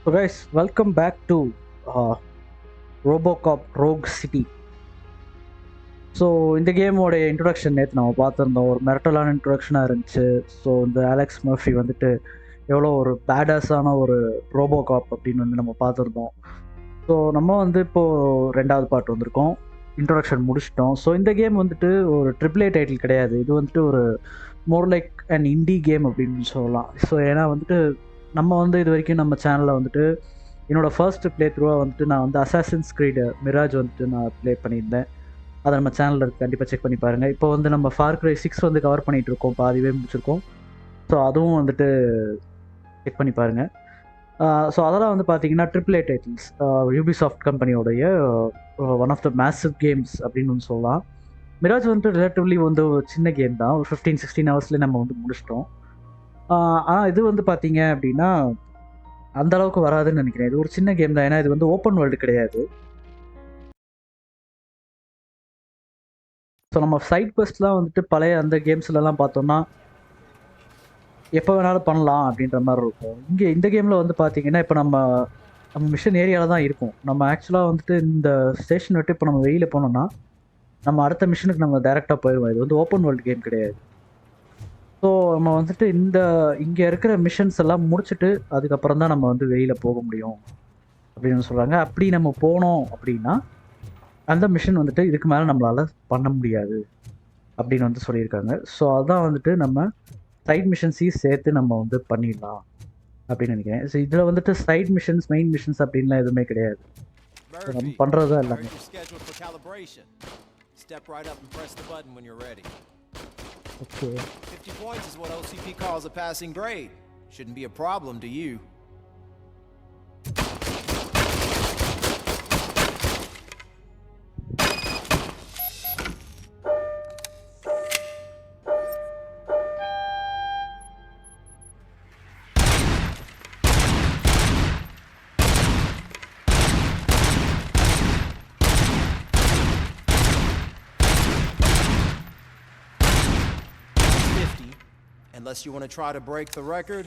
So guys, welcome back to uh, RoboCop Rogue City. So இந்த கேமோட introduction நேற்று நம்ம பார்த்துருந்தோம். ஒரு மிரட்டலான இன்ட்ரொடக்ஷனாக இருந்துச்சு. ஸோ இந்த அலெக்ஸ் மர்ஃபி வந்துட்டு எவ்வளோ ஒரு பேடாஸான ஒரு ரோபோகாப் அப்படின்னு வந்து நம்ம பார்த்துருந்தோம். ஸோ நம்ம வந்து இப்போது ரெண்டாவது பார்ட் வந்திருக்கோம். இன்ட்ரொடக்ஷன் முடிச்சிட்டோம். ஸோ இந்த கேம் வந்துட்டு ஒரு AAA டைட்டில் கிடையாது. இது வந்துட்டு ஒரு more like and indie game அப்படின்னு சொல்லலாம். ஸோ ஏன்னா வந்துட்டு நம்ம வந்து இது வரைக்கும் நம்ம சேனலில் வந்துட்டு என்னோடய ஃபர்ஸ்ட் ப்ளே த்ரூவாக வந்துட்டு நான் வந்து அசாசின்ஸ் கிரீட் மிராஜ் வந்துட்டு நான் ப்ளே பண்ணியிருந்தேன். அதை நம்ம சேனலில் இருக்குது, கண்டிப்பாக செக் பண்ணி பாருங்கள். இப்போ வந்து நம்ம ஃபார் கிரை 6 வந்து கவர் பண்ணிகிட்டு இருக்கோம், பாதிவே முடிச்சிருக்கோம். ஸோ அதுவும் வந்துட்டு செக் பண்ணி பாருங்கள். ஸோ அதெல்லாம் வந்து பார்த்தீங்கன்னா AAA டைட்டில்ஸ், யூபிசாஃப்ட் கம்பெனியோடைய one of the massive games அப்படின்னு வந்து சொல்லலாம். மிராஜ் வந்துட்டு ரிலேட்டிவ்லி வந்து ஒரு சின்ன கேம் தான், ஒரு 15-16 ஹவர்ஸ்லேயே நம்ம வந்து முடிச்சிட்டோம். ஆனால் இது வந்து பார்த்தீங்க அப்படின்னா அந்த அளவுக்கு வராதுன்னு நினைக்கிறேன். இது ஒரு சின்ன கேம் தான், ஏன்னா இது வந்து ஓப்பன் வேர்ல்டு கிடையாது. ஸோ நம்ம சைட் குவெஸ்ட்லாம் வந்துட்டு பழைய அந்த கேம்ஸ்லலாம் பார்த்தோம்னா எப்போ வேணாலும் பண்ணலாம் அப்படின்ற மாதிரி இருக்கும். இங்கே இந்த கேமில் வந்து பார்த்தீங்கன்னா இப்போ நம்ம மிஷன் ஏரியாவில் தான் இருக்கும். நம்ம ஆக்சுவலாக வந்துட்டு இந்த ஸ்டேஷன் விட்டு இப்போ நம்ம வெளியில் போனோம்னா நம்ம அடுத்த மிஷனுக்கு நம்ம டேரெக்டாக போயிடுவோம். இது வந்து ஓப்பன் வேர்ல்டு கேம் கிடையாது. ஸோ நம்ம வந்துட்டு இங்கே இருக்கிற மிஷன்ஸ் எல்லாம் முடிச்சுட்டு அதுக்கப்புறம் தான் நம்ம வந்து வெளியில் போக முடியும் அப்படின்னு சொல்கிறாங்க. அப்படி நம்ம போனோம் அப்படின்னா அந்த மிஷன் வந்துட்டு இதுக்கு மேலே நம்மளால் பண்ண முடியாது அப்படின்னு வந்து சொல்லியிருக்காங்க. ஸோ அதான் வந்துட்டு நம்ம சைட் மிஷன்ஸையும் சேர்த்து நம்ம வந்து பண்ணிடலாம் அப்படின்னு நினைக்கிறேன். ஸோ இதில் வந்துட்டு சைட் மிஷன்ஸ் மெயின் மிஷன்ஸ் அப்படின்லாம் எதுவுமே கிடையாது. நம்ம பண்ணுறது தான் எல்லாமே. Step right up and press the button when you're ready. Okay. 50 points is what OCP calls a passing grade. Shouldn't be a problem to you. Unless you want to try to break the record.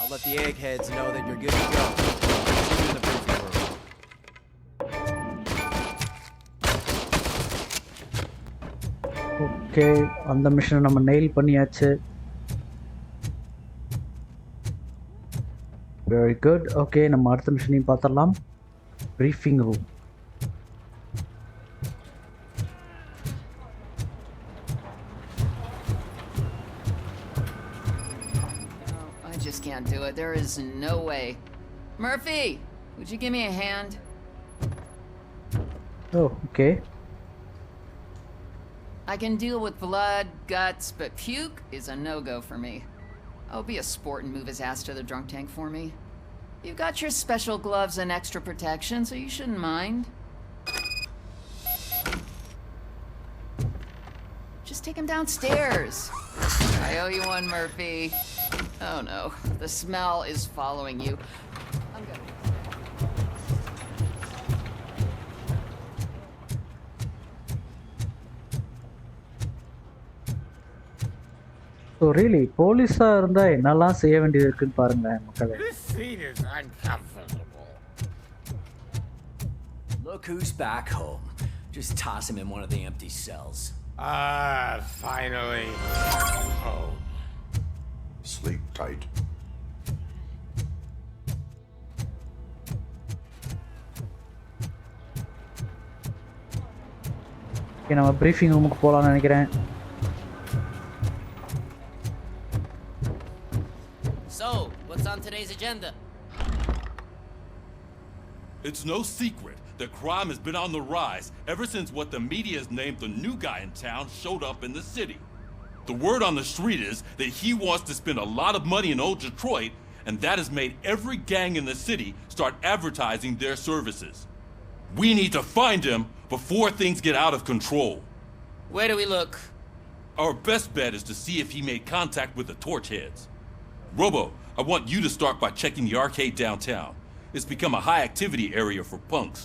I'll let the eggheads know that you're good to go. See you in the briefing room. Okay, அந்த மிஷனை நம்ம nail பண்ணியாச்சு. Very good. Okay, நம்ம அடுத்த மிஷனையும் பார்த்துடலாம். Briefing room. Can't do it. There is no way. Murphy, would you give me a hand? Oh, okay. I can deal with blood, guts, but puke is a no-go for me. I'll be a sport and move his ass to the drunk tank for me. You've got your special gloves and extra protection, so you shouldn't mind. Just take him downstairs. I owe you one, Murphy. Oh no, the smell is following you. I'm good. So really, போலீஸா இருந்தா என்னெல்லாம் செய்ய வேண்டியது இருக்குன்னு பாருங்க மக்களே. This seat is uncomfortable. Look who's back home. Just toss him in one of the empty cells. Finally. Home. Sleep tight. Okay நம்ம briefing ரூமுக்கு போகலான்னு நினைக்கிறேன். So, what's on today's agenda? It's no secret that crime has been on the rise ever since what the media has named the new guy in town showed up in the city. The word on the street is that he wants to spend a lot of money in old Detroit, and that has made every gang in the city start advertising their services. We need to find him before things get out of control. Where do we look? Our best bet is to see if he made contact with the torch heads. Robo, I want you to start by checking the arcade downtown. It's become a high-activity area for punks.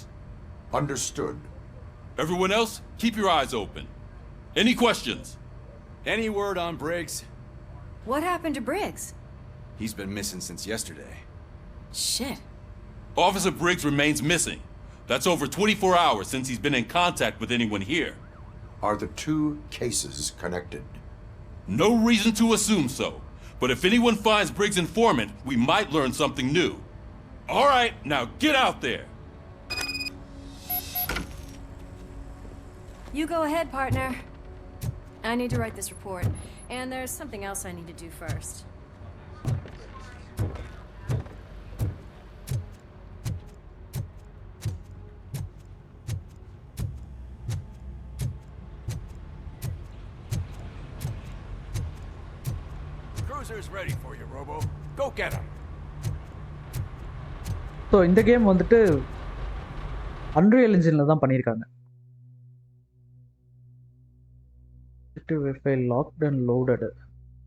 Understood. Everyone else, keep your eyes open. Any questions? Any word on Briggs? What happened to Briggs? He's been missing since yesterday. Shit. Officer Briggs remains missing. That's over 24 hours since he's been in contact with anyone here. Are the two cases connected? No reason to assume so. But if anyone finds Briggs' informant, we might learn something new. All right, now get out there. You go ahead, partner. I need to write this report, and there's something else I need to do first. Cruiser's ready for you, Robo. Go get him. So இந்த game வந்துட்டு unreal இன்ஜினில் தான் பண்ணியிருக்காங்க. Verify locked and loaded.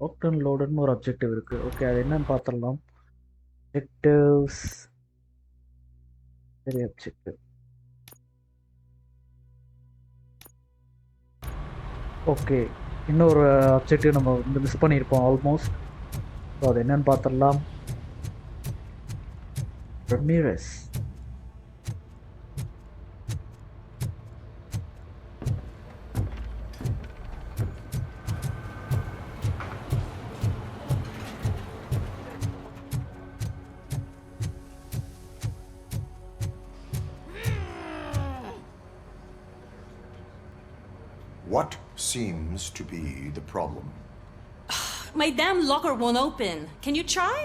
Locked and லோடட்னு ஒரு objective இருக்குது. Okay, அது என்னன்னு பார்த்துடலாம். அப்ஜெக்டிவ்ஸ், சரி, அப்ஜெக்டிவ். ஓகே, இன்னொரு அப்ஜெக்டிவ் நம்ம வந்து மிஸ் பண்ணியிருப்போம் ஆல்மோஸ்ட். ஸோ அது என்னன்னு பார்த்துடலாம். Ramirez. What seems to be the problem? My damn locker won't open. Can you try?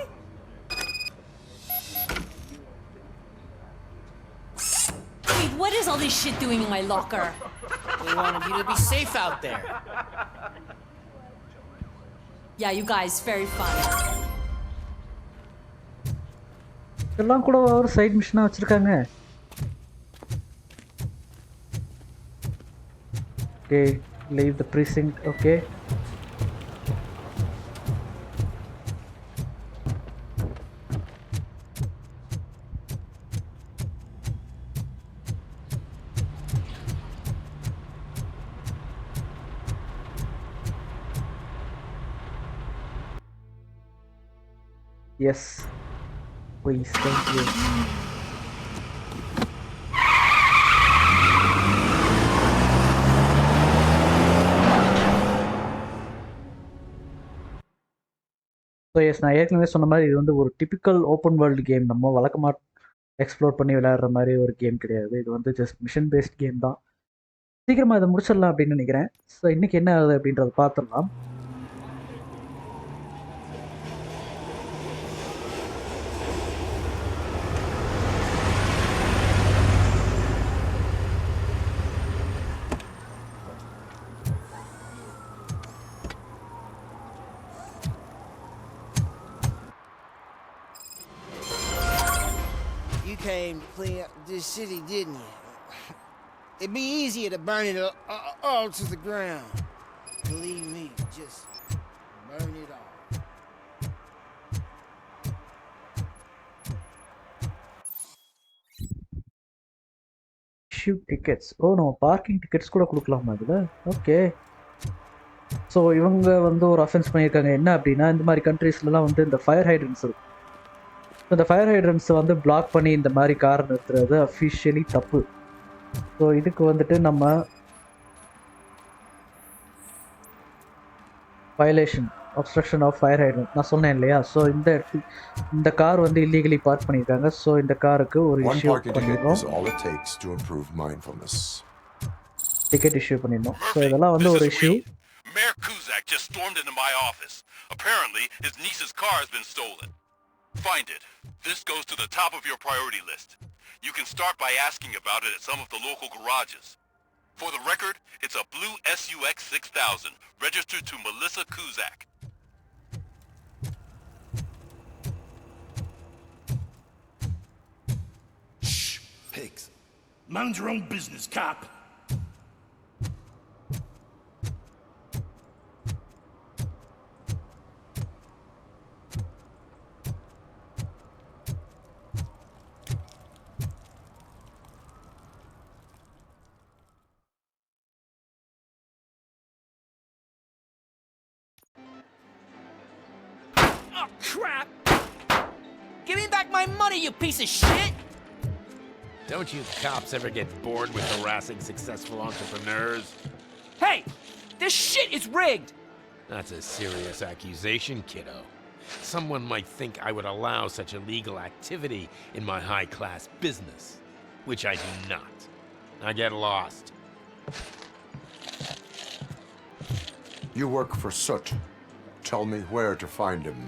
Wait, what is all this shit doing in my locker? We wanted you to be safe out there. Yeah, you guys, very fun. இதெல்லாம் கூட ஒரு side மிஷனாக வச்சுருக்காங்க. Okay, leave the precinct. Okay, yes, please, thank you. So yes, நான் ஏற்கனவே சொன்ன மாதிரி இது வந்து ஒரு டிப்பிக்கல் ஓப்பன் வேர்ல்டு கேம். நம்ம வழக்கமாக எக்ஸ்ப்ளோர் பண்ணி விளையாடுற மாதிரி ஒரு கேம் கிடையாது. இது வந்து ஜஸ்ட் மிஷன் பேஸ்ட் கேம் தான். சீக்கிரமாக இதை முடிச்சிடலாம் அப்படின்னு நினைக்கிறேன். ஸோ இன்றைக்கி என்ன ஆகுது அப்படின்றத பார்த்துடலாம். You came to clean up this city, didn't you? It'd be easier to burn it all to the ground. Believe me, just burn it all. Issue tickets. ஓ, நம்ம பார்க்கிங் டிக்கெட்ஸ் கூட கொடுக்கலாமா இதில்? ஓகே. ஸோ இவங்க வந்து ஒரு offence பண்ணியிருக்காங்க. என்ன அப்படின்னா, இந்த மாதிரி கண்ட்ரீஸ்லாம் வந்து இந்த ஃபயர் ஹைட்ரன்ஸ் இருக்கும். இந்த ஃபயர் ஹைட்ரன்ஸை வந்து பிளாக் பண்ணி இந்த மாதிரி கார் நிறுத்துறது அஃபிஷியலி தப்பு. ஸோ இதுக்கு வந்துட்டு நம்ம violation obstruction of fire hydrant நான் சொன்னேன் இல்லையா. ஸோ இந்த கார் வந்து இல்லீகலி பார்க் பண்ணியிருக்காங்க. ஸோ இந்த காருக்கு ஒரு One இஷ்யூ parking ticket பண்ணிடுறோம். is all it takes to improve mindfulness. Ticket issue பண்ணிடணும். ஸோ இதெல்லாம் வந்து ஒரு issue. Mayor Kuzak just stormed into my office. Apparently, his niece's car has been stolen. Find it. This goes to the top of your priority list. You can start by asking about it at some of the local garages. For the record, it's a blue SUX 6000, registered to Melissa Kuzak. Shh, pigs. Mind your own business, cop. Oh, crap! Give me back my money, you piece of shit! Don't you cops ever get bored with harassing successful entrepreneurs? Hey! This shit is rigged! That's a serious accusation, kiddo. Someone might think I would allow such illegal activity in my high-class business, which I do not. I get lost. You work for Soot. Tell me where to find him.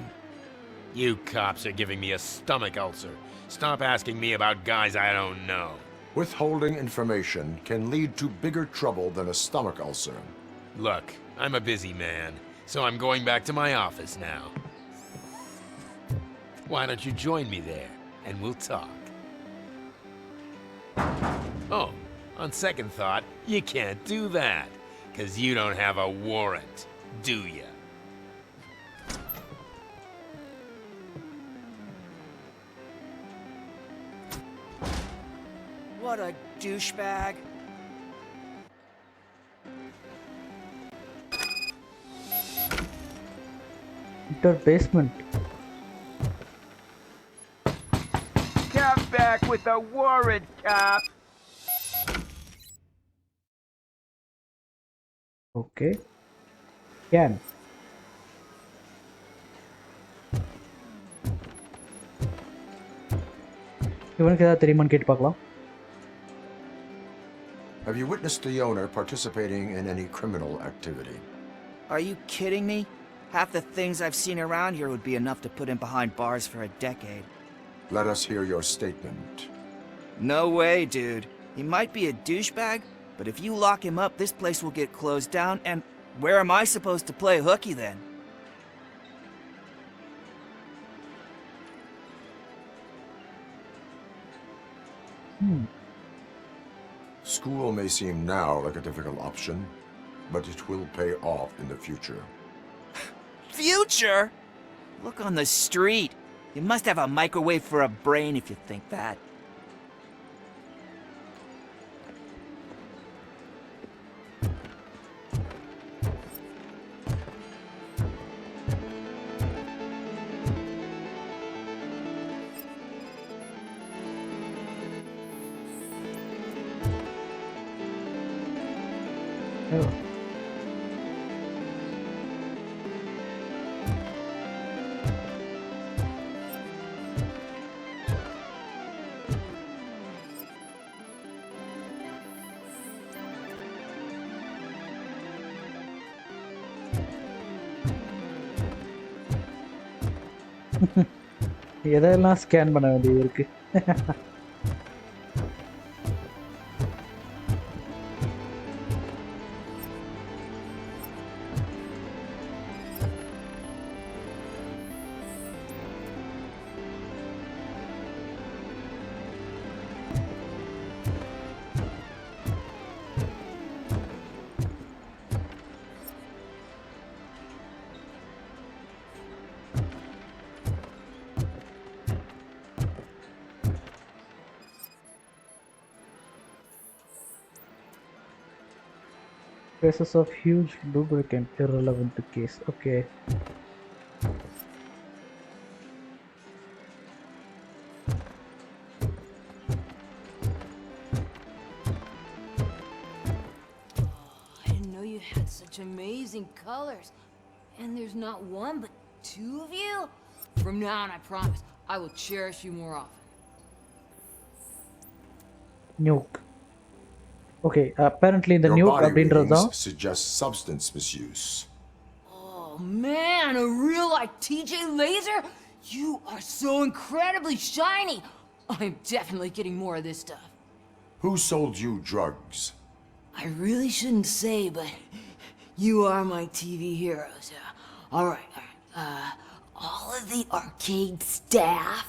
You cops are giving me a stomach ulcer. Stop asking me about guys I don't know. Withholding information can lead to bigger trouble than a stomach ulcer. Look, I'm a busy man, so I'm going back to my office now. Why don't you join me there, and we'll talk. Oh, on second thought, you can't do that, 'cause you don't have a warrant, do ya? What a douchebag. Enter basement. Come back with a warrant, cop. Okay. Can. இவனுக்கு ஏதாவது தெரியுமான்னு கேட்டு பார்க்கலாம். Have you witnessed the owner participating in any criminal activity? Are you kidding me? Half the things I've seen around here would be enough to put him behind bars for a decade. Let us hear your statement. No way, dude. He might be a douchebag, but if you lock him up, this place will get closed down, and where am I supposed to play hooky then? School may seem now like a difficult option, but it will pay off in the future. Future? Look on the street. You must have a microwave for a brain if you think that. Oh. எதெல்லாம் scan பண்ண வேண்டியது இருக்கு. Traces of huge lubricant irrelevant to case. Okay. such amazing colors. And there's not one, but two of you? From now on, I promise, I will cherish you more often. Nuke. Okay, apparently the Your nuke body அப்படின்றது தான் readings suggest substance misuse. Oh man, a real like TJ laser? You are so incredibly shiny. I'm definitely getting more of this stuff. Who sold you drugs? I really shouldn't say, but you are my TV heroes. All right. All of the arcade staff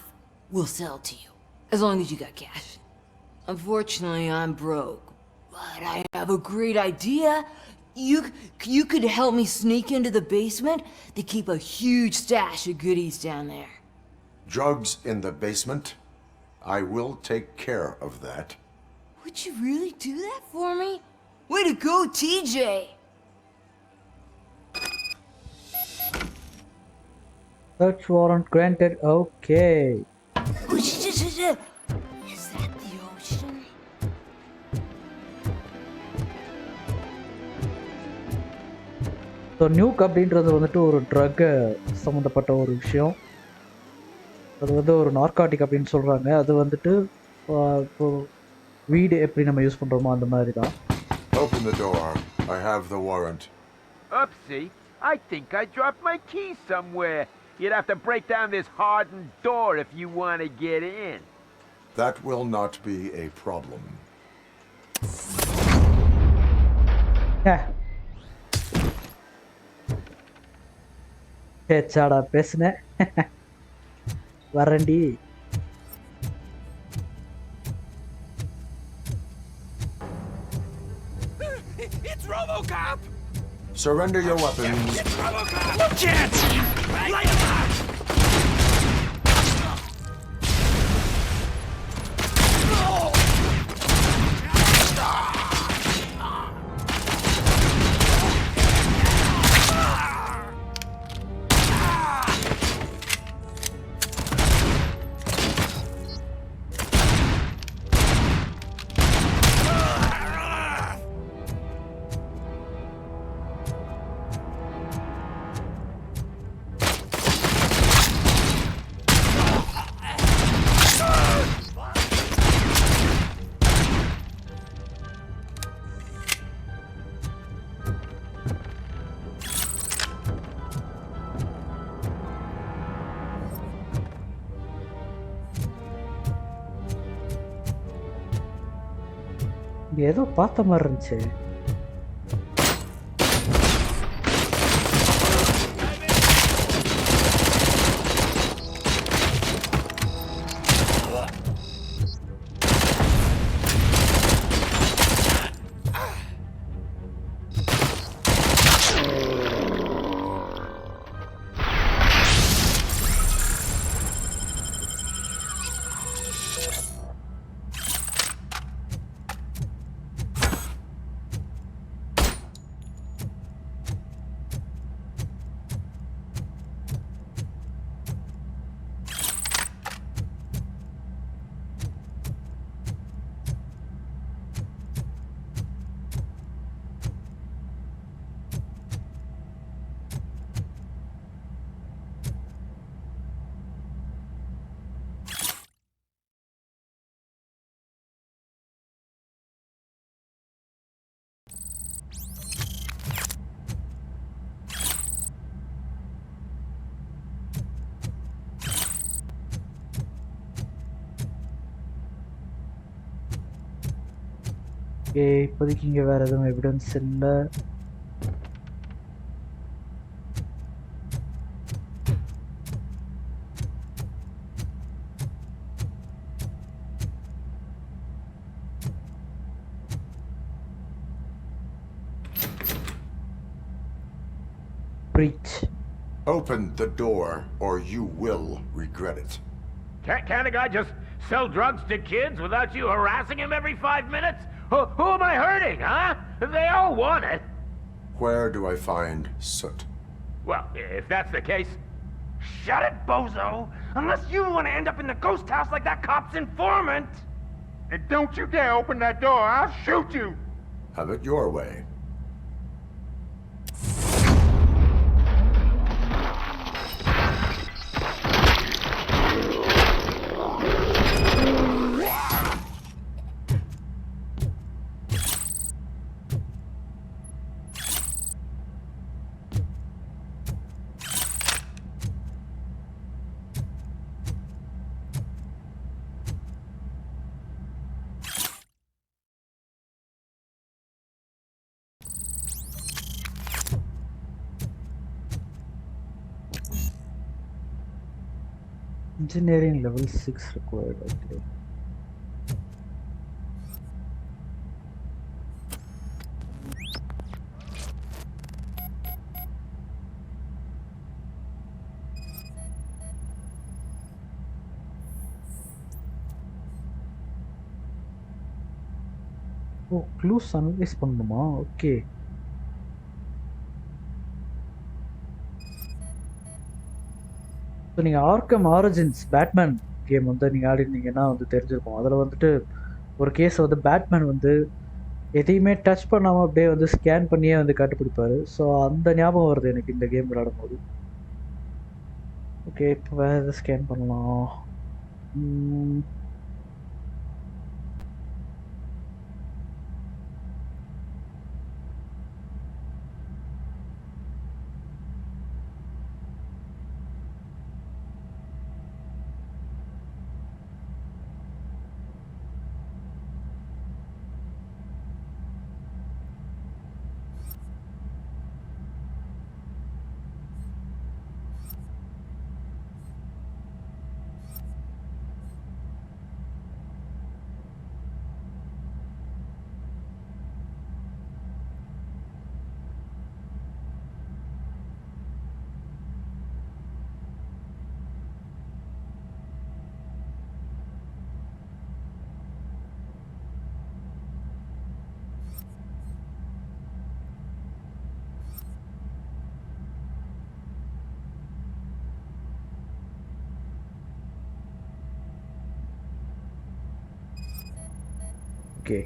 will sell to you, as long as you got cash. Unfortunately, I'm broke, but I have a great idea. You could help me sneak into the basement. They keep a huge stash of goodies down there. Drugs in the basement? I will take care of that. Would you really do that for me? Way to go, TJ! search warrant granted. Okay. Is that the ocean? So nook அப்படின்றது வந்துட்டு ஒரு truck சம்மந்தப்பட்ட ஒரு விஷயம். அது வந்து ஒரு narcotic அப்படின்னு சொல்கிறாங்க. அது வந்துட்டு இப்போ வீடு எப்படி நம்ம யூஸ் பண்ணுறோமோ அந்த மாதிரி தான். Open the door. I have the warrant. Oopsie. I think I dropped my keys somewhere. You'd have to break down this hardened door if you want to get in. That will not be a problem. பேச்சாடா பேசுனேன். வரண்டி. It's RoboCop! Surrender your weapons. It's RoboCop! No chance! Light him up! ஏதோ பார்த்த மாதிரி இருந்துச்சு. Okay, இப்போதைக்கு இங்கே வேறு எதுவும் evidence இல்லை. Breach. Open the door, or you will regret it. Can't a guy just sell drugs to kids without you harassing him every 5 minutes? Who am I hurting, huh? They all want it. Where do I find soot? Well, if that's the case... Shut it, bozo! Unless you want to end up in the ghost house like that cop's informant! And don't you dare open that door, I'll shoot you! Have it your way. Engineering level 6 required. Okay. O clues analyse பண்ணணுமா? Okay. So நீங்கள் Arkham origins Batman game வந்து நீங்கள் ஆடிருந்தீங்கன்னா வந்து தெரிஞ்சிருக்கும். அதில் வந்துட்டு ஒரு case வந்து பேட்மேன் வந்து எதையுமே டச் பண்ணாமல் அப்படியே வந்து ஸ்கேன் பண்ணியே வந்து கண்டுபிடிப்பாரு. ஸோ அந்த ஞாபகம் வருது எனக்கு இந்த கேம் விளையாடும் போது. ஓகே, இப்போ வேறு எதை ஸ்கேன் பண்ணலாம்? Okay.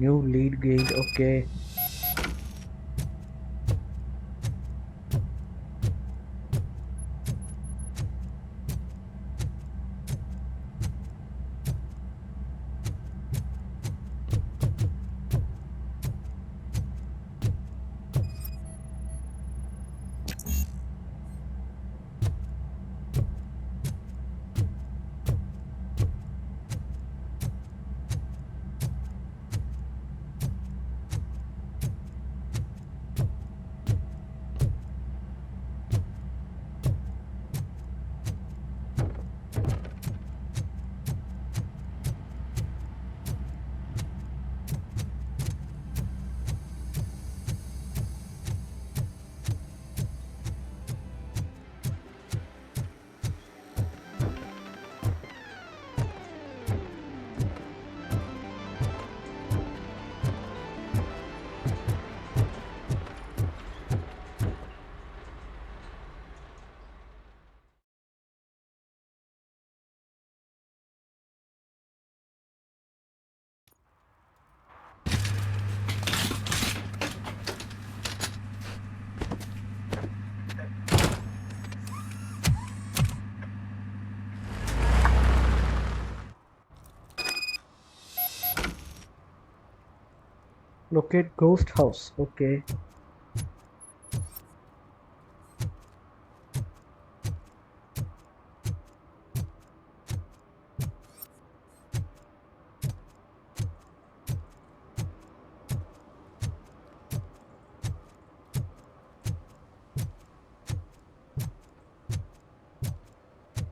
New lead gain. Okay. Locate ghost house. Okay.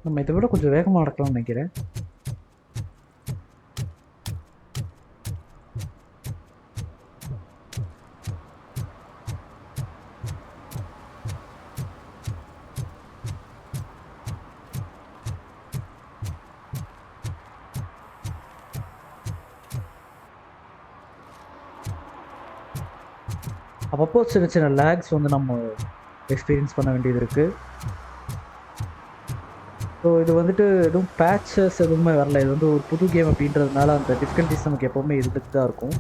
நம்ம இதை விட கொஞ்சம் வேகமாக நடக்கலாம்னு நினைக்கிறேன். அப்பப்போ சின்ன சின்ன லேக்ஸ் வந்து நம்ம எக்ஸ்பீரியன்ஸ் பண்ண வேண்டியது இருக்குது. ஸோ இது வந்துட்டு எதுவும் பேட்சஸ் எதுவுமே வரல. இது வந்து ஒரு புது கேம் அப்படின்றதுனால அந்த டிஃபிகல்ட்டிஸ் நமக்கு எப்போவுமே இருந்துட்டு தான் இருக்கும்.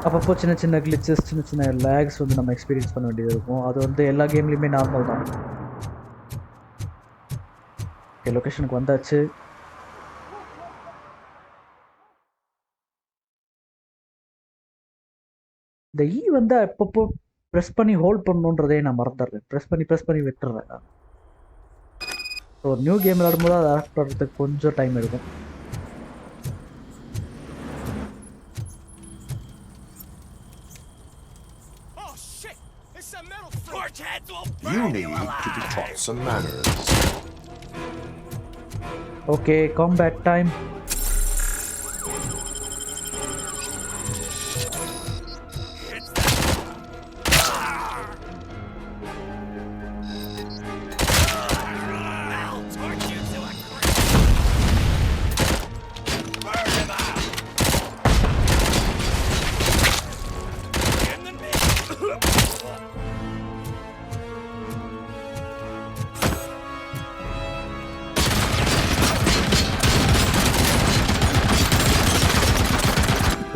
அப்பப்போ சின்ன சின்ன கிளிச்சஸ், சின்ன சின்ன லேக்ஸ் வந்து நம்ம எக்ஸ்பீரியன்ஸ் பண்ண வேண்டியது இருக்கும். அது வந்து எல்லா கேம்லேயுமே நார்மல் தான். ஓகே, லொக்கேஷனுக்கு வந்தாச்சு. இந்த வந்து அப்பப்போ ப்ரெஸ் பண்ணி ஹோல்ட் பண்ணணுன்றதே நான் மறந்துடுறேன். ப்ரெஸ் பண்ணி விட்டுறேன் நான். ஸோ நியூ கேம் விளையாடும்போது அதை ஆக்ட் பண்ணுறதுக்கு கொஞ்சம் டைம் எடுக்கும். You need to be taught some manners. Okay, combat time.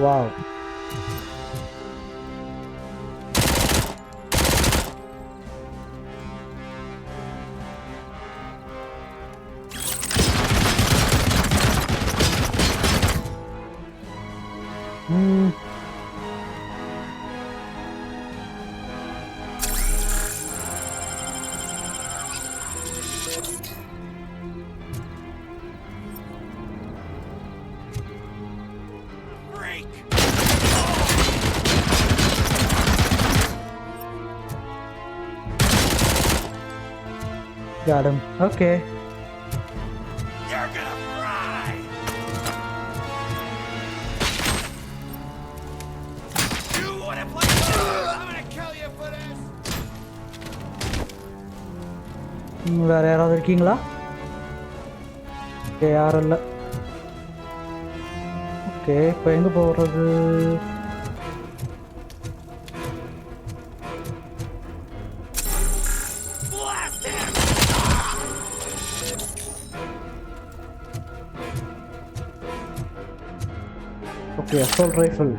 Wow. Got him. Okay. You're gonna fry! You wanna play? I'm gonna kill you for this! வேற யாராவது இருக்கீங்களா? Okay, யாரும் இல்லை. ஓகே, இப்போ எங்கே போகிறது? Okay, assault rifle.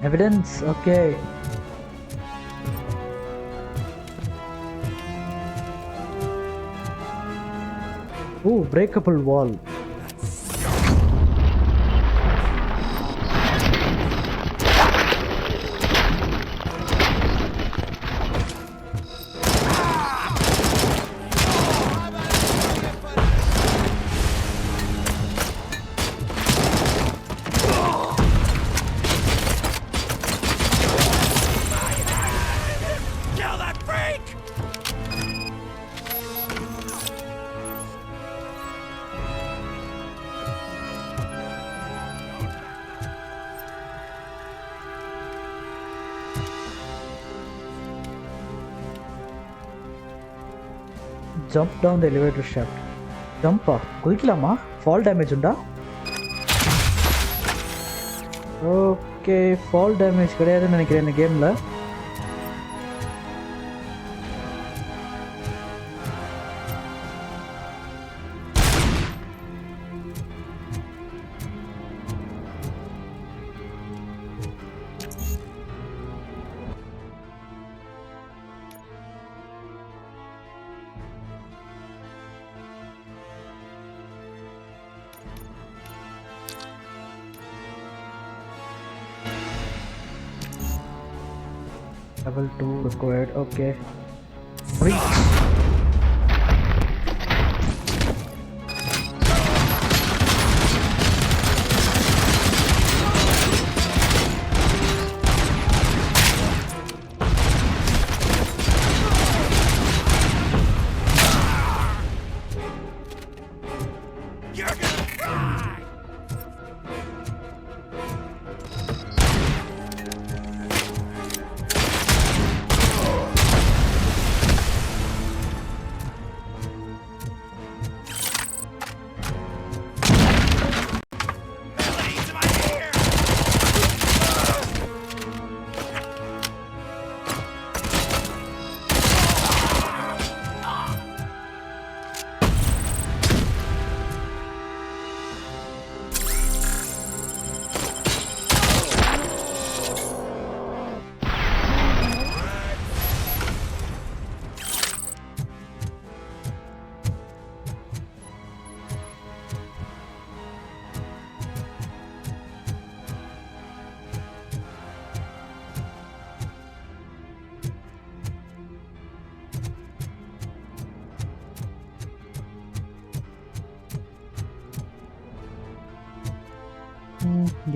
Evidence, okay. Ooh, breakable wall. Jump down the elevator shaft. Jump குதிக்கலாமா? Fall damage உண்டா? Okay, fall damage கிடையாதுன்னு நினைக்கிறேன் இந்த கேம்ல. Level 2 required, okay. Reach.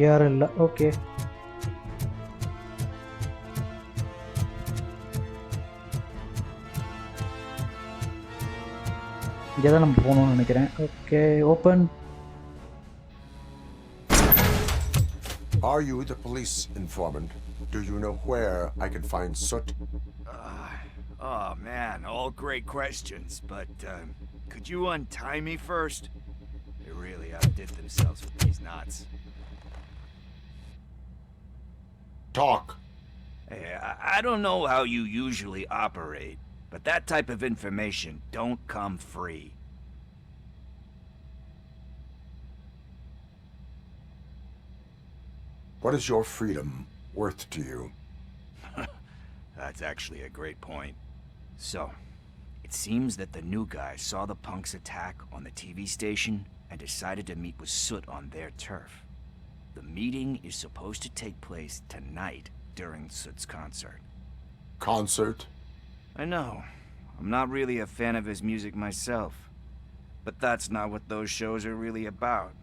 யாரும் இல்லை. ஓகே, இங்கே தான் நம்ம போகணும்னு நினைக்கிறேன். Okay, open. Are you the police informant? Do you know where I can find Soot? Oh man, all great questions, but could you untie me first? They really outdid themselves with these knots. Talk. Hey, I don't know how you usually operate, but that type of information don't come free. What is your freedom worth to you? That's actually a great point. So, it seems that the new guy saw the punks attack on the TV station and decided to meet with Soot on their turf. The meeting is supposed to take place tonight during Soot's concert. Concert? I know. I'm not really a fan of his music myself. But that's not what those shows are really about.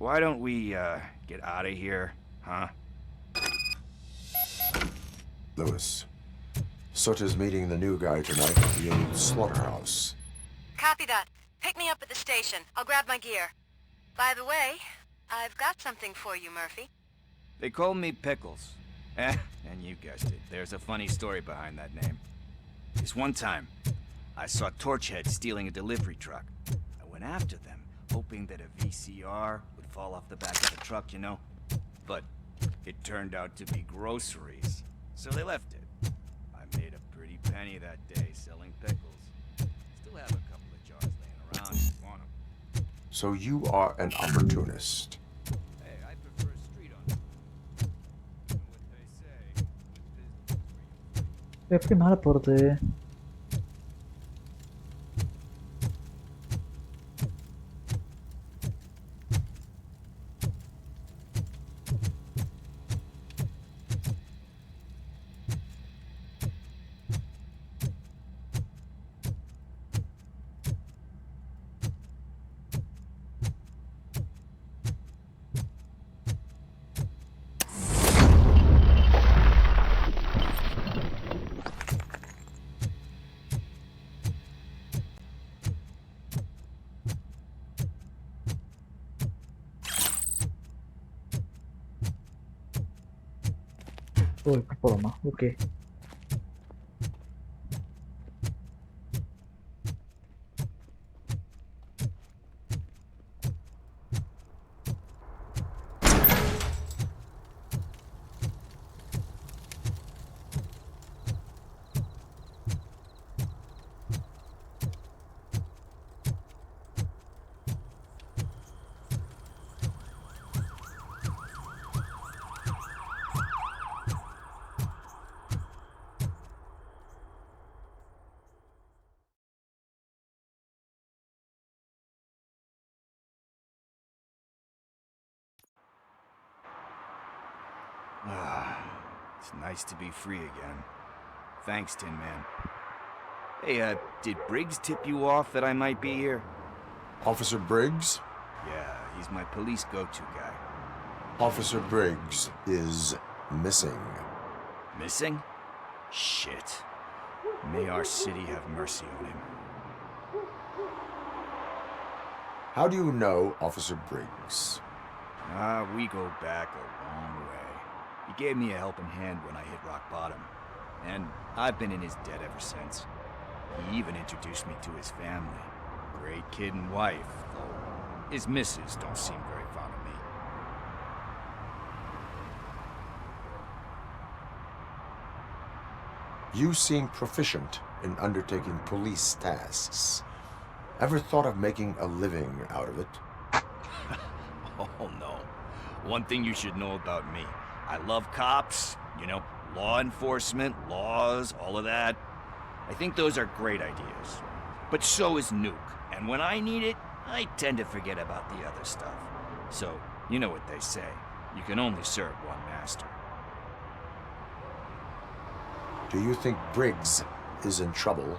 Why don't we, get out of here, huh? Lewis. Soot is meeting the new guy tonight at the old slaughterhouse. Copy that. Pick me up at the station. I'll grab my gear. By the way, I've got something for you, Murphy. They call me Pickles. And you guessed it. There's a funny story behind that name. This one time, I saw Torchhead stealing a delivery truck. I went after them, hoping that a VCR would fall off the back of the truck, you know? But it turned out to be groceries, so they left it. I made a pretty penny that day selling pickles. Still have a couple of jars laying around if you want them. So you are an opportunist. Hey, I prefer street on. What they say, எப்படி மேலே போகிறது? ஓ, இப்படி போகலாமா? Okay. It's nice to be free again. Thanks, Tin Man. Hey, did Briggs tip you off that I might be here? Officer Briggs? Yeah, he's my police go-to guy. Officer Briggs is missing. Missing? Shit. May our city have mercy on him. How do you know Officer Briggs? We go back a long way. He gave me a helping hand when I hit rock bottom, and I've been in his debt ever since. He even introduced me to his family. Great kid and wife, though his missus don't seem very fond of me. You seem proficient in undertaking police tasks. Ever thought of making a living out of it? Oh no. One thing you should know about me. I love cops, you know, law enforcement, laws, all of that. I think those are great ideas. But so is Nuke, and when I need it, I tend to forget about the other stuff. So, you know what they say. You can only serve one master. Do you think Briggs is in trouble?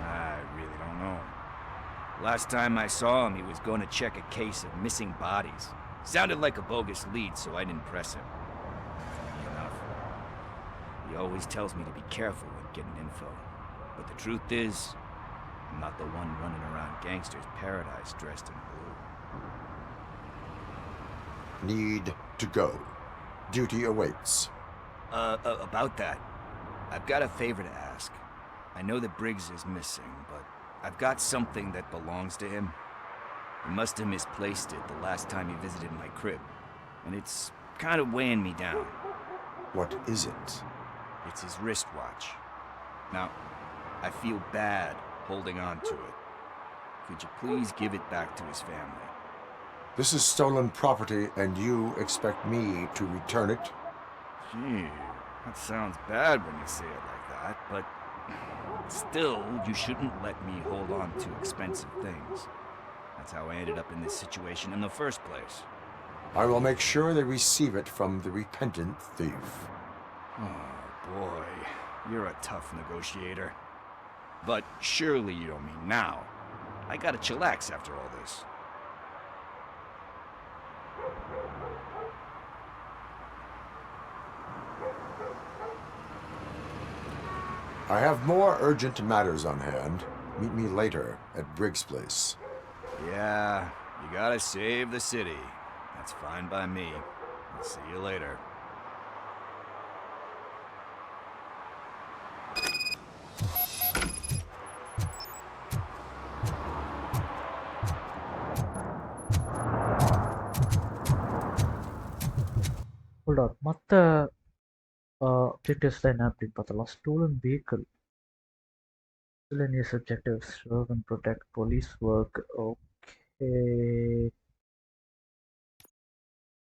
I really don't know. Last time I saw him, he was going to check a case of missing bodies. Sounded like a bogus lead, so I didn't press him. Funny enough. He always tells me to be careful when getting info. But the truth is, I'm not the one running around Gangster's Paradise dressed in blue. Need to go. Duty awaits. About that, I've got a favor to ask. I know that Briggs is missing, but I've got something that belongs to him. He must have misplaced it the last time he visited my crib, and it's kind of weighing me down. What is it? It's his wristwatch. Now, I feel bad holding on to it. Could you please give it back to his family? This is stolen property, and you expect me to return it? Gee, that sounds bad when you say it like that, but still, you shouldn't let me hold on to expensive things. That's how I ended up in this situation in the first place. I will make sure they receive it from the repentant thief. Oh, boy. You're a tough negotiator. But surely you don't mean now. I gotta chillax after all this. I have more urgent matters on hand. Meet me later at Briggs' place. Yeah, you gotta save the city. That's fine by me. I'll see you later. Hold on. மற்ற objectives என்ன அப்படின்னு பார்த்தலாம். Stolen vehicle. Miscellaneous objectives. Serve and protect. Police work. Okay.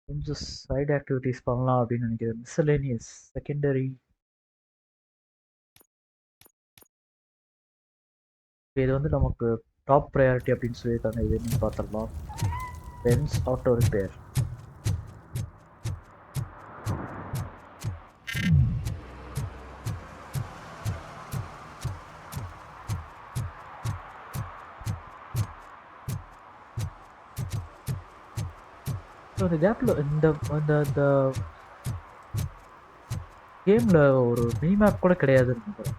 கொஞ்சம் side activities பண்ணலாம் அப்படின்னு நினைக்கிறேன். Miscellaneous. Secondary. இது வந்து நமக்கு டாப் ப்ரையாரிட்டி அப்படின்னு சொல்லியிருக்காங்க. இது என்னன்னு பார்த்துடலாம். Benz auto repair. ஸோ இந்த கேப்பில் இந்த கேமில் ஒரு மினி மேப் கூட கிடையாதுன்னு நினைக்கிறேன்.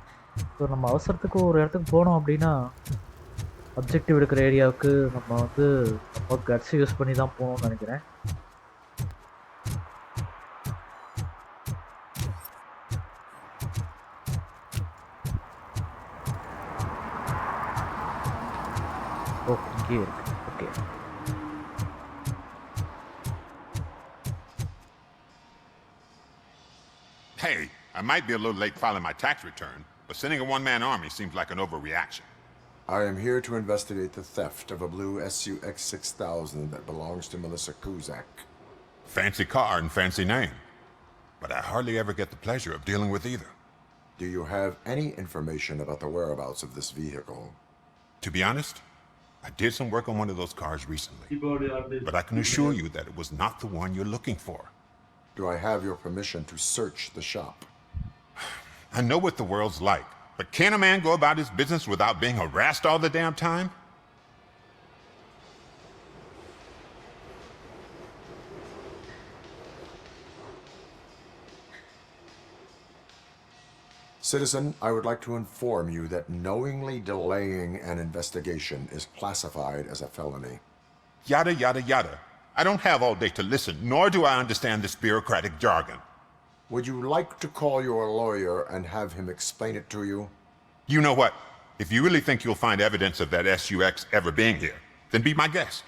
ஸோ நம்ம அவசரத்துக்கு ஒரு இடத்துக்கு போனோம் அப்படின்னா அப்ஜெக்டிவ் எடுக்கிற ஏரியாவுக்கு நம்ம வந்து நம்ம கட்ஸ் யூஸ் பண்ணி தான் போகணும்னு நினைக்கிறேன். Okay okay. Hey, I might be a little late filing my tax return, but sending a one-man army seems like an overreaction. I am here to investigate the theft of a blue SUX 6000 that belongs to Melissa Kuzak. Fancy car and fancy name, but I hardly ever get the pleasure of dealing with either. Do you have any information about the whereabouts of this vehicle? To be honest, I did some work on one of those cars recently, but I can assure you that it was not the one you're looking for. Do I have your permission to search the shop? I know what the world's like, but can a man go about his business without being harassed all the damn time? Citizen, I would like to inform you that knowingly delaying an investigation is classified as a felony. Yada, yada, yada. I don't have all day to listen, nor do I understand this bureaucratic jargon. Would you like to call your lawyer and have him explain it to you? You know what? If you really think you'll find evidence of that SUX ever being here, then be my guest.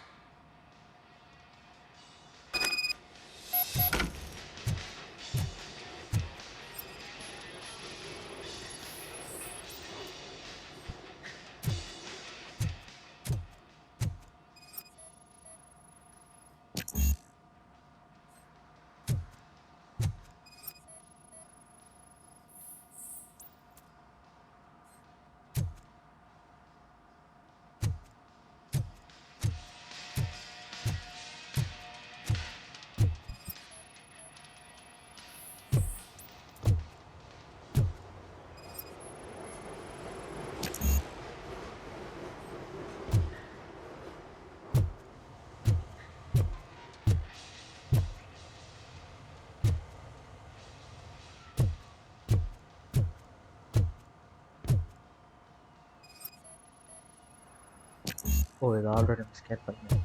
ஓ இது already scan பண்ணேன்.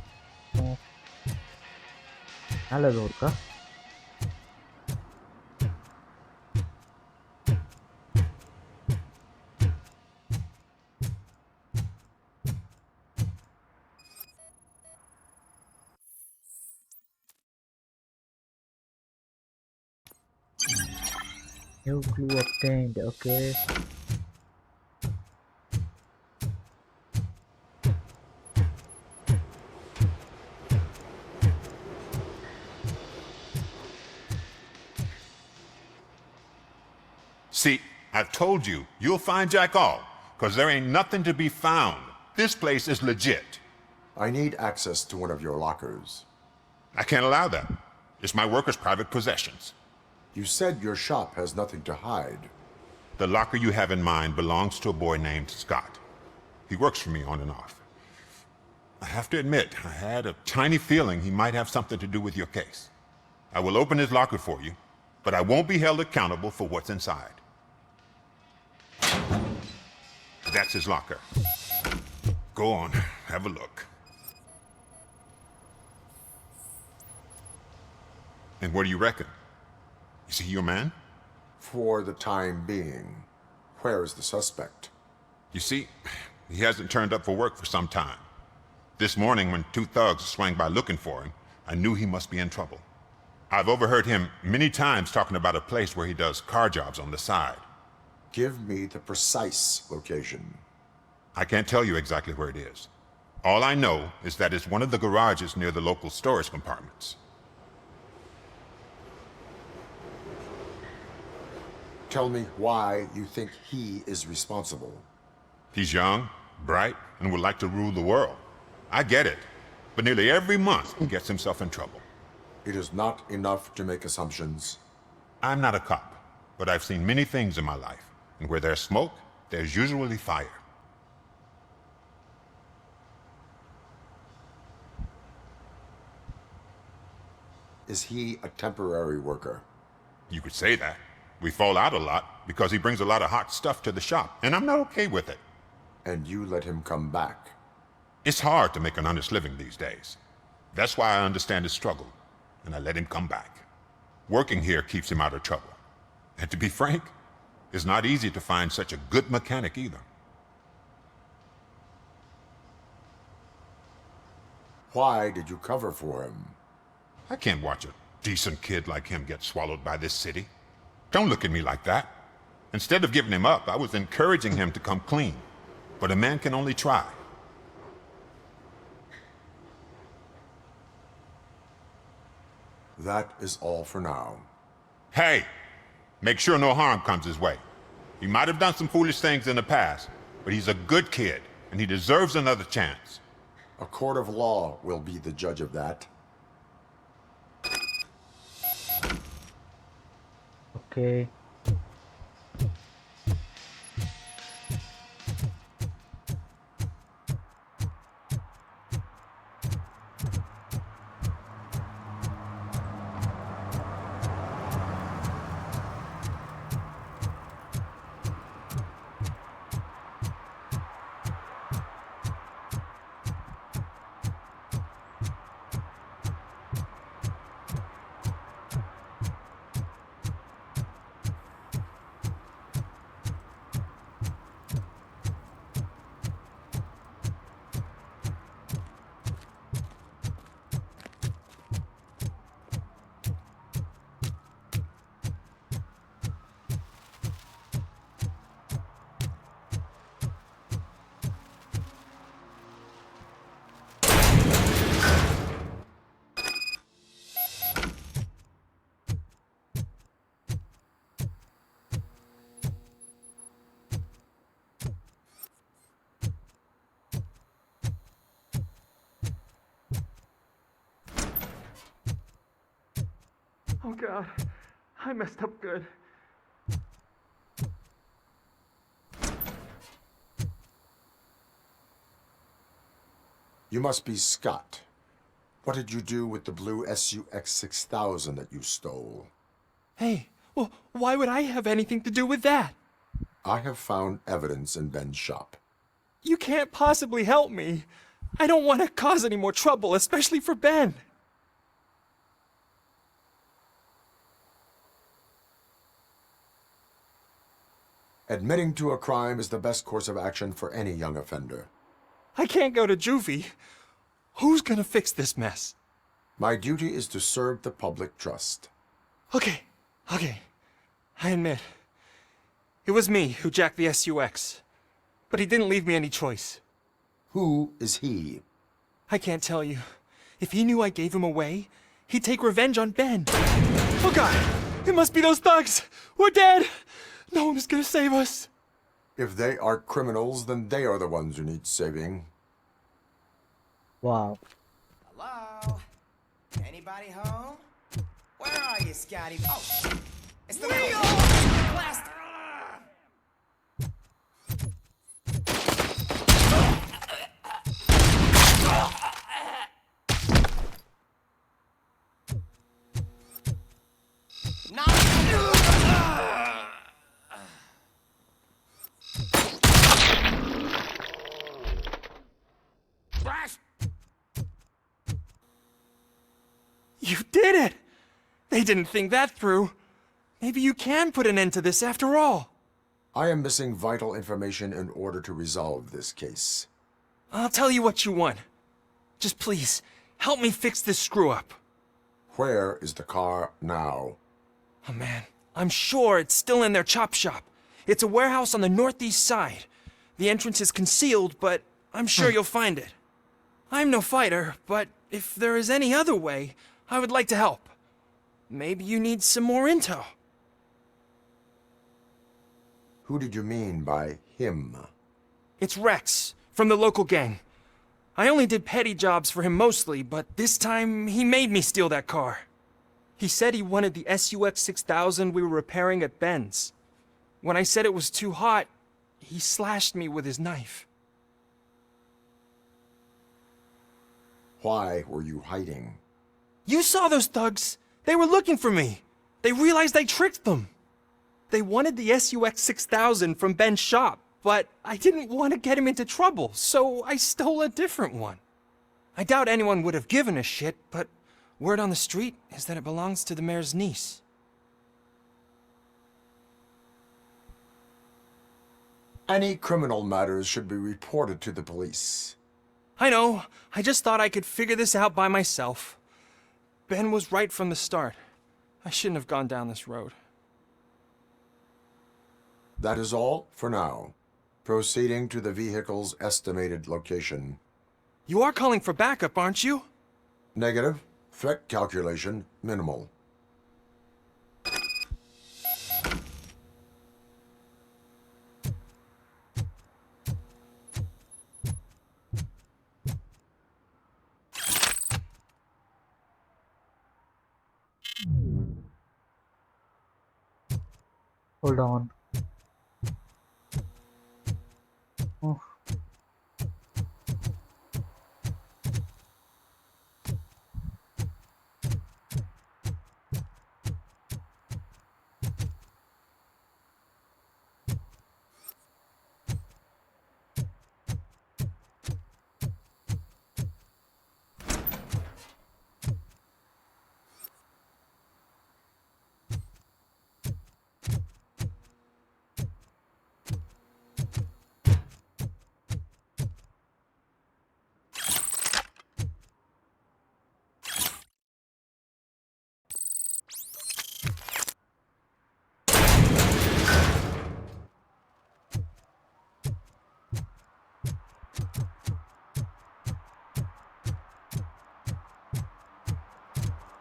மேலே எதுவும் இருக்கா? New clue obtained. Okay. See, I've told you, you'll find Jack all, because there ain't nothing to be found. This place is legit. I need access to one of your lockers. I can't allow that. It's my workers' private possessions. You said your shop has nothing to hide. The locker you have in mind belongs to a boy named Scott. He works for me on and off. I have to admit, I had a tiny feeling he might have something to do with your case. I will open his locker for you, but I won't be held accountable for what's inside. That's his locker. Go on, have a look. And what do you reckon? Is he your man? For the time being. Where is the suspect? You see, he hasn't turned up for work for some time. This morning, when two thugs swang by looking for him, I knew he must be in trouble. I've overheard him many times talking about a place where he does car jobs on the side. Give me the precise location. I can't tell you exactly where it is. All I know is that it's one of the garages near the local storage compartments. Tell me why you think he is responsible. He's young, bright, and would like to rule the world. I get it, but nearly every month he gets himself in trouble. It is not enough to make assumptions. I'm not a cop, but I've seen many things in my life, and where there's smoke, there's usually fire. Is he a temporary worker? You could say that. We fall out a lot because he brings a lot of hot stuff to the shop, and I'm not okay with it. And you let him come back? It's hard to make an honest living these days. That's why I understand his struggle, and I let him come back. Working here keeps him out of trouble. And to be frank, it's not easy to find such a good mechanic either. Why did you cover for him? I can't watch a decent kid like him get swallowed by this city. Don't look at me like that. Instead of giving him up, I was encouraging him to come clean. But a man can only try. That is all for now. Hey! Make sure no harm comes his way. He might have done some foolish things in the past, but he's a good kid, and he deserves another chance. A court of law will be the judge of that. Okay. Oh God, I messed up good. You must be Scott. What did you do with the blue SUX 6000 that you stole? Hey, well, why would I have anything to do with that? I have found evidence in Ben's shop. You can't possibly help me. I don't want to cause any more trouble, especially for Ben. Admitting to a crime is the best course of action for any young offender. I can't go to juvie. Who's gonna fix this mess? My duty is to serve the public trust. Okay. I admit. It was me who jacked the SUX. But he didn't leave me any choice. Who is he? I can't tell you. If he knew I gave him away, he'd take revenge on Ben. Oh God! It must be those thugs! We're dead! No one is gonna save us. If they are criminals, then they are the ones who need saving. Wow. Hello? Anybody home? Where are you, Scotty? Oh, it's the little blast. You did it! They didn't think that through. Maybe you can put an end to this after all. I am missing vital information in order to resolve this case. I'll tell you what you want. Just please, help me fix this screw-up. Where is the car now? Oh man, I'm sure it's still in their chop shop. It's a warehouse on the northeast side. The entrance is concealed, but I'm sure you'll find it. I'm no fighter, but if there is any other way, I would like to help. Maybe you need some more intel. Who did you mean by him? It's Rex, from the local gang. I only did petty jobs for him mostly, but this time he made me steal that car. He said he wanted the SUX 6000 we were repairing at Ben's. When I said it was too hot, he slashed me with his knife. Why were you hiding? You saw those thugs. They were looking for me. They realized I tricked them. They wanted the SUX 6000 from Ben's shop, but I didn't want to get him into trouble, so I stole a different one. I doubt anyone would have given a shit, but word on the street is that it belongs to the mayor's niece. Any criminal matters should be reported to the police. I know. I just thought I could figure this out by myself. Ben was right from the start. I shouldn't have gone down this road. That is all for now. Proceeding to the vehicle's estimated location. You are calling for backup, aren't you? Negative. Threat calculation minimal. Hold on. Oh.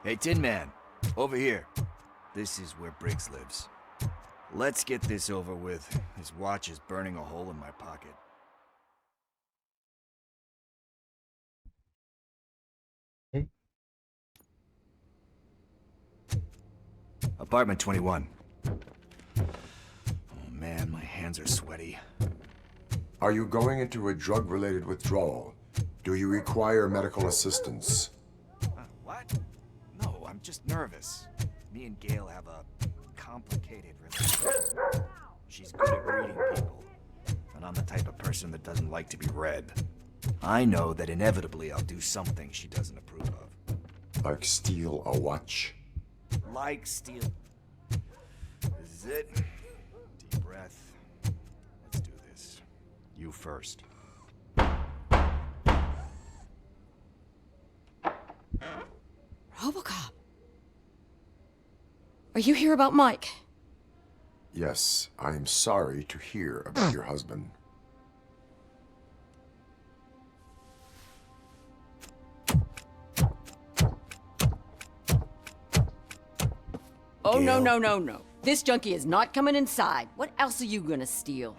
Hey, Tin Man, over here. This is where Briggs lives. Let's get this over with. His watch is burning a hole in my pocket. Hey. Apartment 21. Oh man, my hands are sweaty. Are you going into a drug-related withdrawal? Do you require medical assistance? What? No, I'm just nervous. Me and Gail have a complicated relationship. She's good at reading people, and I'm the type of person that doesn't like to be read. I know that inevitably I'll do something she doesn't approve of. Like steal a watch? Like steal. This is it. Deep breath. Let's do this. You first. RoboCop. Are you here about Mike? Yes, I am sorry to hear about your husband. Oh, Gail. no. This junkie is not coming inside. What else are you gonna steal?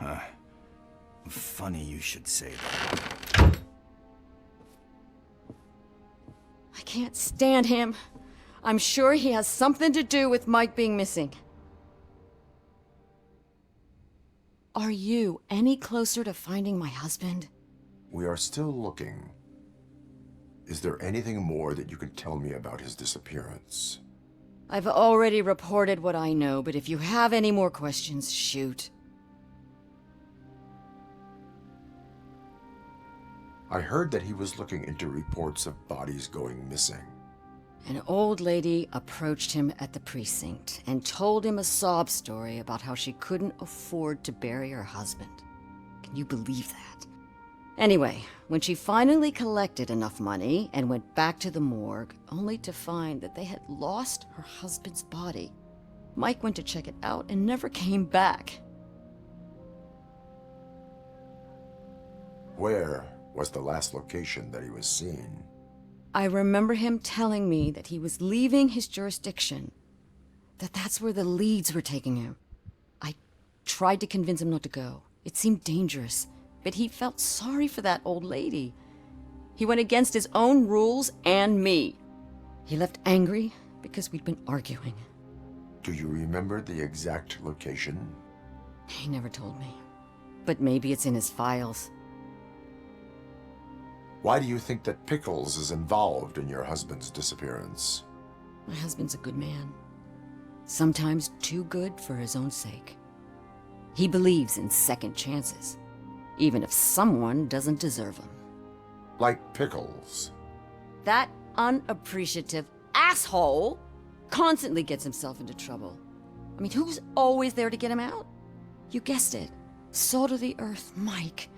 Funny you should say that. I can't stand him. I'm sure he has something to do with Mike being missing. Are you any closer to finding my husband? We are still looking. Is there anything more that you can tell me about his disappearance? I've already reported what I know, but if you have any more questions, shoot. I heard that he was looking into reports of bodies going missing. An old lady approached him at the precinct and told him a sob story about how she couldn't afford to bury her husband. Can you believe that? Anyway, when she finally collected enough money and went back to the morgue, only to find that they had lost her husband's body, Mike went to check it out and never came back. Where was the last location that he was seen? I remember him telling me that he was leaving his jurisdiction, that's where the leads were taking him. I tried to convince him not to go. It seemed dangerous, but he felt sorry for that old lady. He went against his own rules and me. He left angry because we'd been arguing. Do you remember the exact location? He never told me, but maybe it's in his files. Why do you think that Pickles is involved in your husband's disappearance? My husband's a good man. Sometimes too good for his own sake. He believes in second chances, even if someone doesn't deserve them. Like Pickles. That unappreciative asshole constantly gets himself into trouble. I mean, who's always there to get him out? You guessed it. Salt of the earth, Mike.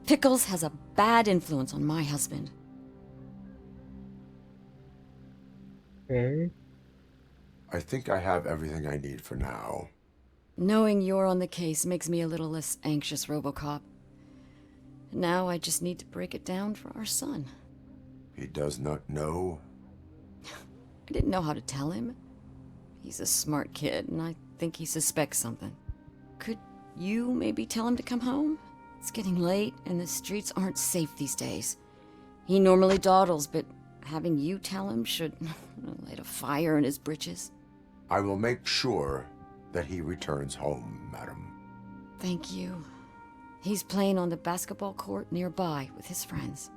Pickles has a bad influence on my husband. Okay. I think I have everything I need for now. Knowing you're on the case makes me a little less anxious, RoboCop. Now I just need to break it down for our son. He does not know? I didn't know how to tell him. He's a smart kid, and I think he suspects something. Could you maybe tell him to come home? It's getting late, and the streets aren't safe these days. He normally dawdles, but having you tell him should light a fire in his britches. I will make sure that he returns home, madam. Thank you. He's playing on the basketball court nearby with his friends.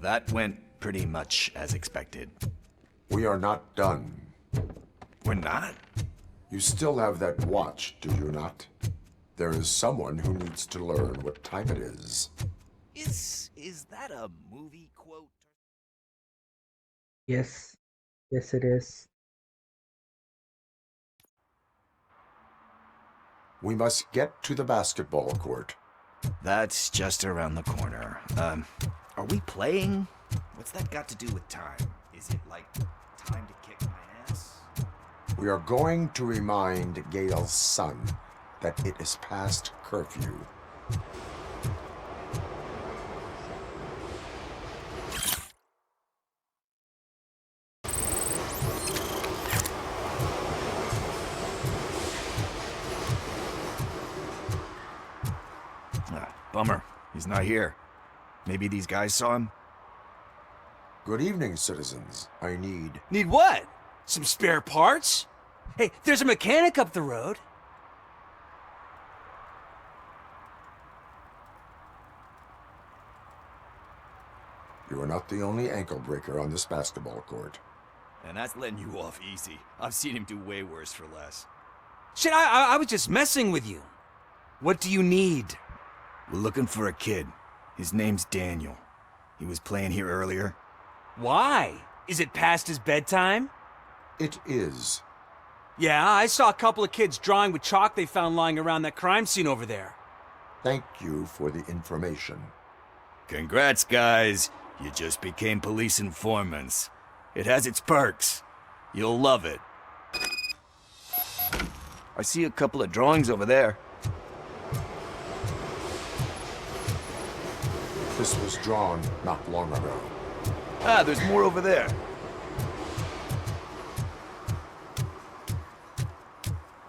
That went pretty much as expected. We are not done. We're not? You still have that watch, do you not? There is someone who needs to learn what time it is. Is that a movie quote? Yes. Yes, it is. We must get to the basketball court. That's just around the corner. Are we playing? What's that got to do with time? Is it like time to kick my ass? We are going to remind Gail's son that it is past curfew. Bummer. He's not here. Maybe these guys saw him? Good evening, citizens. I need... Need what? Some spare parts? Hey, there's a mechanic up the road. You are not the only ankle breaker on this basketball court. And that's letting you off easy. I've seen him do way worse for less. Shit, I was just messing with you. What do you need? We're looking for a kid. His name's Daniel. He was playing here earlier. Why? Is it past his bedtime? It is. Yeah, I saw a couple of kids drawing with chalk they found lying around that crime scene over there. Thank you for the information. Congrats, guys. You just became police informants. It has its perks. You'll love it. I see a couple of drawings over there. This was drawn not long ago. Ah, there's more over there.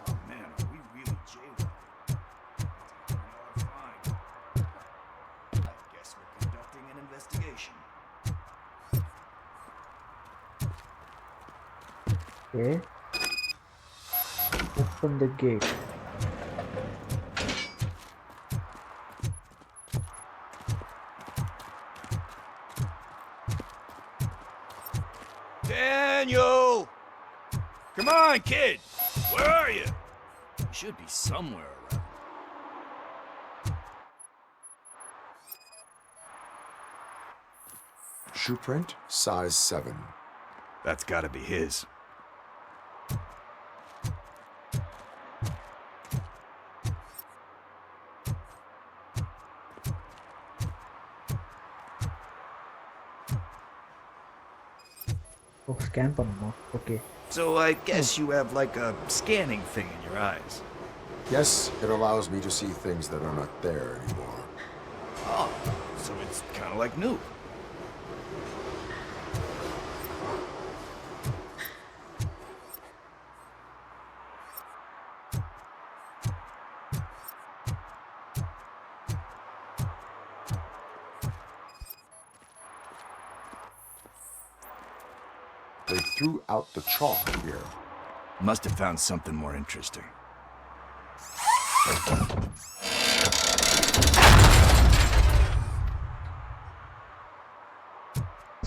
Oh man, are we really jaywalking? Fine. I guess we're conducting an investigation. Okay. Open the gate. Daniel! Come on, kid! Where are you? You should be somewhere around. Shoe print, size 7. That's gotta be his. Oh, scan பண்ணனுமா? Okay. So I guess you have like a scanning thing in your eyes. Yes, it allows me to see things that are not there anymore. Oh, so it's kind of like new. They threw out the chalk here. Must have found something more interesting.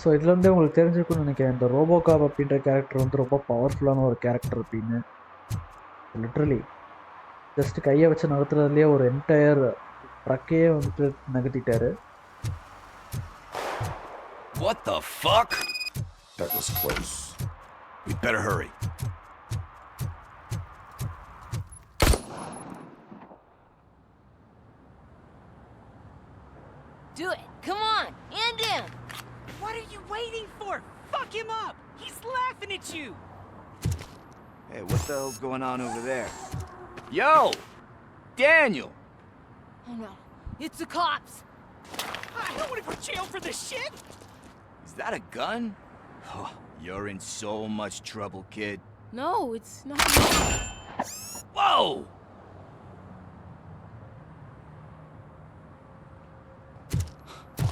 So இதுலேருந்தே உங்களுக்கு தெரிஞ்சுக்கணும்னு நினைக்கிறேன், இந்த RoboCop அப்படின்ற character வந்து ரொம்ப பவர்ஃபுல்லான ஒரு கேரக்டர் அப்படின்னு. லிட்ரலி ஜஸ்ட் கையை வச்சு நடத்துறதுலேயே ஒரு என்டையர் ட்ரக்கையே வந்துட்டு நகர்த்திட்டாரு. What the fuck? That was close. We'd better hurry. Do it. Come on. End him. What are you waiting for? Fuck him up. He's laughing at you. Hey, what the hell's going on over there? Yo! Daniel! Oh no. It's the cops. I don't want to go to jail for this shit. Is that a gun? Oh, you're in so much trouble, kid. No, it's not. Whoa!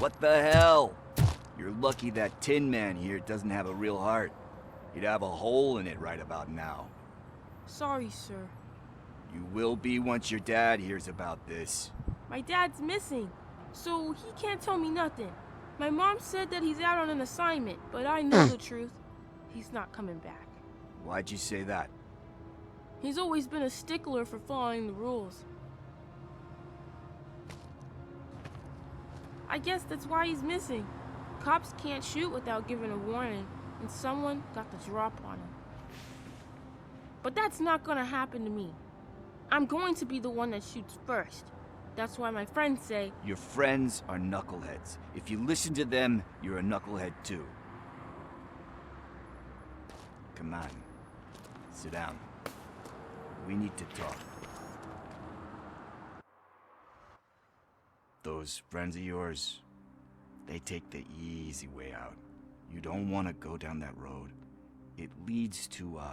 What the hell? You're lucky that Tin Man here doesn't have a real heart. He'd have a hole in it right about now. Sorry, sir. You will be once your dad hears about this. My dad's missing, so he can't tell me nothing. My mom said that he's out on an assignment, but I know the truth. He's not coming back. Why'd you say that? He's always been a stickler for following the rules. I guess that's why he's missing. Cops can't shoot without giving a warning, and someone got the drop on him. But that's not gonna happen to me. I'm going to be the one that shoots first. That's why my friends say... Your friends are knuckleheads. If you listen to them, you're a knucklehead too. Come on. Sit down. We need to talk. Those friends of yours, they take the easy way out. You don't want to go down that road. It leads to a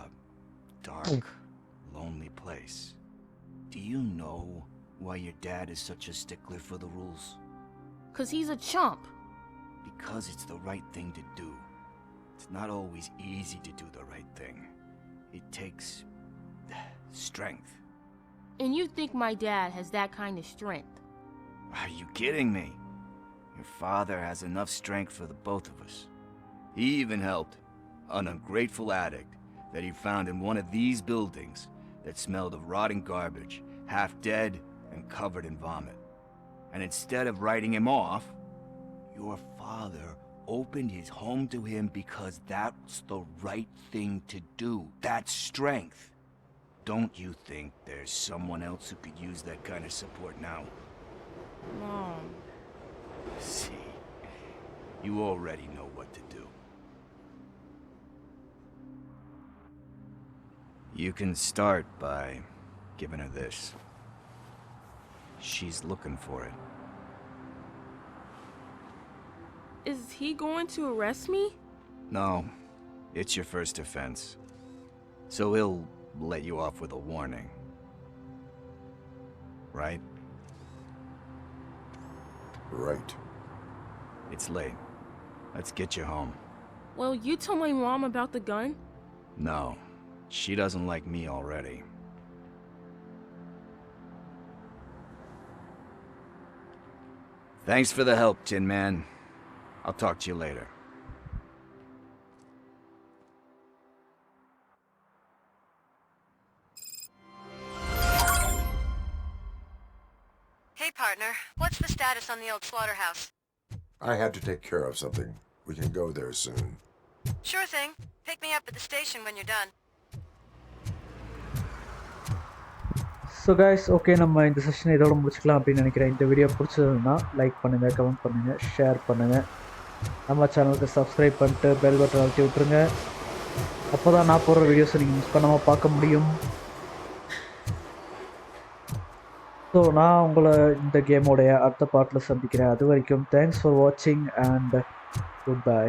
dark, lonely place. Do you know why your dad is such a stickler for the rules? 'Cause he's a chump. Because it's the right thing to do. It's not always easy to do the right thing. It takes strength. And you think my dad has that kind of strength? Are you kidding me? Your father has enough strength for the both of us. He even helped. an ungrateful addict that he found in one of these buildings that smelled of rotting garbage, half dead and covered in vomit. And instead of writing him off, your father opened his home to him because that's the right thing to do. That's strength. Don't you think there's someone else who could use that kind of support now? Mom. See, you already know what to do. You can start by giving her this. She's looking for it. Is he going to arrest me? No, it's your first offense. So he'll let you off with a warning. Right? Right. It's late. Let's get you home. Well, you told my mom about the gun? No, she doesn't like me already. Thanks for the help, Tin Man. I'll talk to you later. Hey, partner. What's the status on the old slaughterhouse? I had to take care of something. We can go there soon. Sure thing. Pick me up at the station when you're done. So guys okay நம்ம இந்த செஷனை இதோட முடிச்சுக்கலாம் அப்படின்னு நினைக்கிறேன். இந்த video பிடிச்சதுன்னா like பண்ணுங்கள், comment பண்ணுங்கள், ஷேர் பண்ணுங்கள். நம்ம சேனலுக்கு சப்ஸ்கிரைப் பண்ணிட்டு பெல் பட்டன் அழுத்தி விட்ருங்க. அப்போ தான் நான் போடுற வீடியோஸை நீங்கள் மிஸ் பண்ணாமல் பார்க்க முடியும். ஸோ நான் உங்களை இந்த கேமோடைய அடுத்த பார்ட்டில் சந்திக்கிறேன். அது வரைக்கும் தேங்க்ஸ் ஃபார் வாட்சிங் அண்ட் குட் பை.